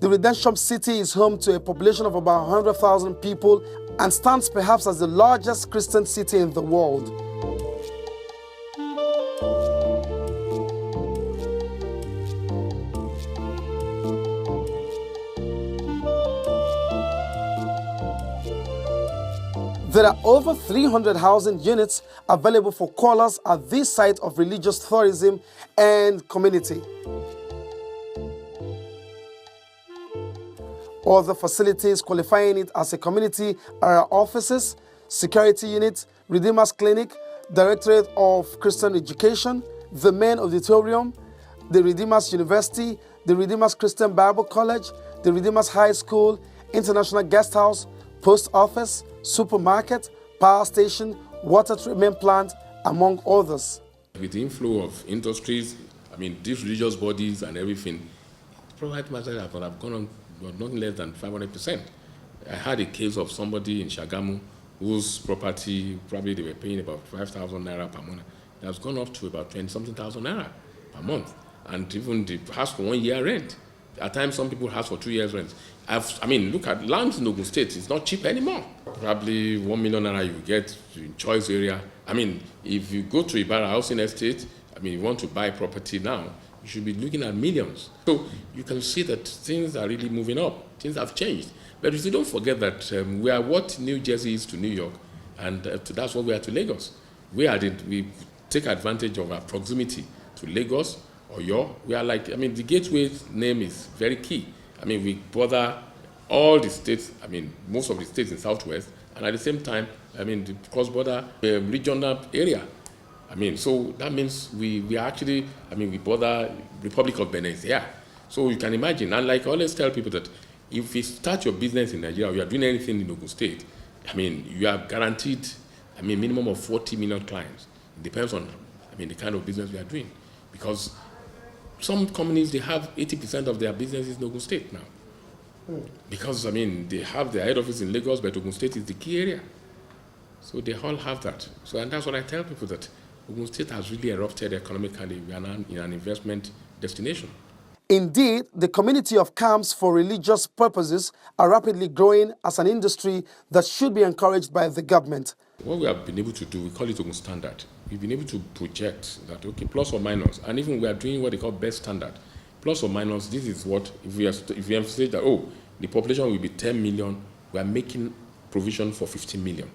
The Redemption City is home to a population of about 100,000 people and stands perhaps as the largest Christian city in the world. There are over 300 housing units available for callers at this site of religious tourism and community. Other facilities qualifying it as a community are offices, security units, Redeemer's Clinic, Directorate of Christian Education, the Main Auditorium, the Redeemer's University, the Redeemer's Christian Bible College, the Redeemer's High School, International Guest House, Post Office, supermarket, power station, water treatment plant, among others. With the inflow of industries, these religious bodies and everything, property market have gone on nothing less than 500%. I had a case of somebody in Shagamu whose property, probably they were paying about 5,000 naira per month. It has gone up to about 20-something thousand naira per month. And even the house for 1 year rent. At times, some people have for 2 years rent. Look at land in Ogun State. It's not cheap anymore. Probably 1 million naira you get in choice area. If you go to Ibarra housing estate, you want to buy property now, you should be looking at millions. So you can see that things are really moving up. Things have changed. But you don't forget that we are what New Jersey is to New York, and that's what we are to Lagos. We take advantage of our proximity to Lagos or we are like, the gateway name is very key. We bother all the states, most of the states in Southwest, and at the same time, the cross-border regional area. So that means we are actually, we bother Republic of Benin here. So you can imagine, and like I always tell people that if you start your business in Nigeria, or you are doing anything in Ogun State, you are guaranteed, minimum of 40 million clients. It depends on, the kind of business we are doing. Because some companies, they have 80% of their businesses in Ogun State now. Because, they have their head office in Lagos, but Ogun State is the key area. So they all have that. And that's what I tell people, that Ogun State has really erupted economically. We are now in an investment destination. Indeed, the community of camps for religious purposes are rapidly growing as an industry that should be encouraged by the government. What we have been able to do, we call it Ogun Standard. We've been able to project that, okay, plus or minus, and even we are doing what they call best standard. Plus or minus, this is what, if we emphasize that, the population will be 10 million, we are making provision for 15 million.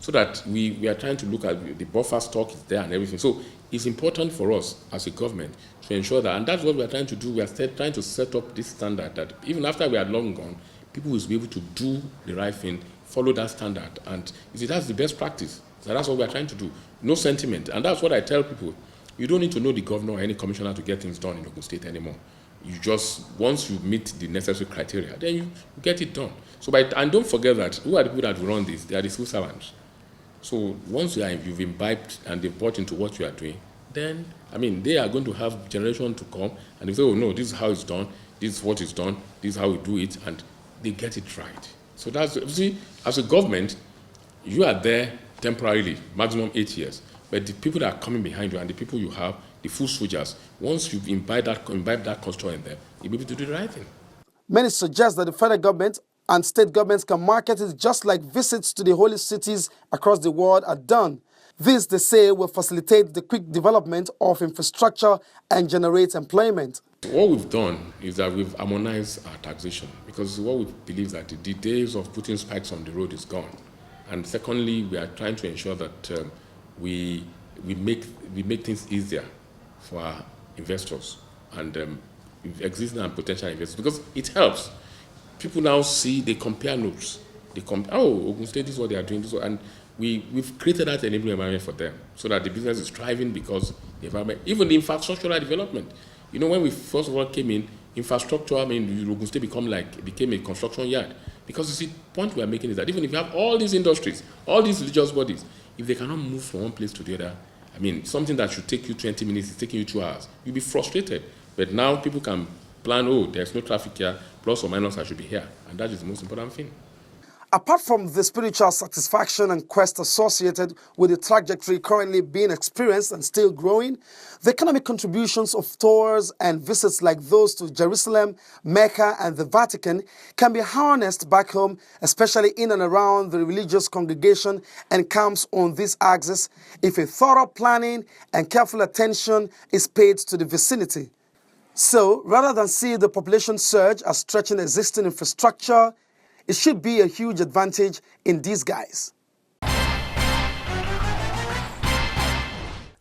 So that we are trying to look at the buffer stock is there and everything. So it's important for us as a government to ensure that, and that's what we are trying to do. We are trying to set up this standard that even after we are long gone, people will be able to do the right thing, follow that standard. And you see, that's the best practice. So that's what we are trying to do. No sentiment. And that's what I tell people. You don't need to know the governor or any commissioner to get things done in Ogun State anymore. You just, once you meet the necessary criteria, then you get it done. So, and don't forget that, who are the people that run this? They are the civil servants. So once you've imbibed and they've bought into what you are doing, then, they are going to have generation to come and they say, oh no, this is how it's done, this is what is done, this is how we do it, and they get it right. So that's, see, as a government, you are there temporarily, maximum 8 years, but the people that are coming behind you and the people you have, the full soldiers, once you've imbibed that culture in them, you'll be able to do the right thing. Many suggest that the federal government and state governments can market it just like visits to the holy cities across the world are done. This, they say, will facilitate the quick development of infrastructure and generate employment. What we've done is that we've harmonized our taxation, because what we believe that the days of putting spikes on the road is gone. And secondly, we are trying to ensure that we make things easier for our investors and existing and potential investors, because it helps. People now see, they compare notes. They compare, Ogun State, this is what they are doing, and we've created that enabling environment for them so that the business is thriving because the environment, even the infrastructural development. When we first of all came in, infrastructure, Ogun State became a construction yard. Because you see, the point we are making is that even if you have all these industries, all these religious bodies, if they cannot move from one place to the other, something that should take you 20 minutes is taking you 2 hours, you'll be frustrated. But now people can plan, there's no traffic here, plus or minus I should be here. And that is the most important thing. Apart from the spiritual satisfaction and quest associated with the trajectory currently being experienced and still growing, the economic contributions of tours and visits like those to Jerusalem, Mecca, and the Vatican can be harnessed back home, especially in and around the religious congregation and camps on this axis, if a thorough planning and careful attention is paid to the vicinity. So, rather than see the population surge as stretching existing infrastructure, it should be a huge advantage in disguise.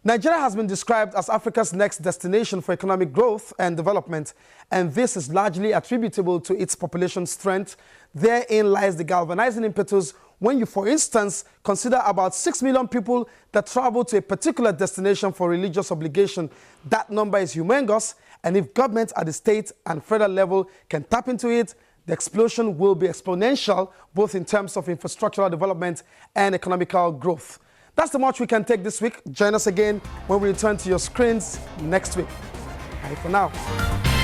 Nigeria has been described as Africa's next destination for economic growth and development, and this is largely attributable to its population strength. Therein lies the galvanizing impetus when you, for instance, consider about 6 million people that travel to a particular destination for religious obligation. That number is humongous, and if governments at the state and federal level can tap into it, the explosion will be exponential, both in terms of infrastructural development and economical growth. That's the much we can take this week. Join us again when we return to your screens next week. Bye for now.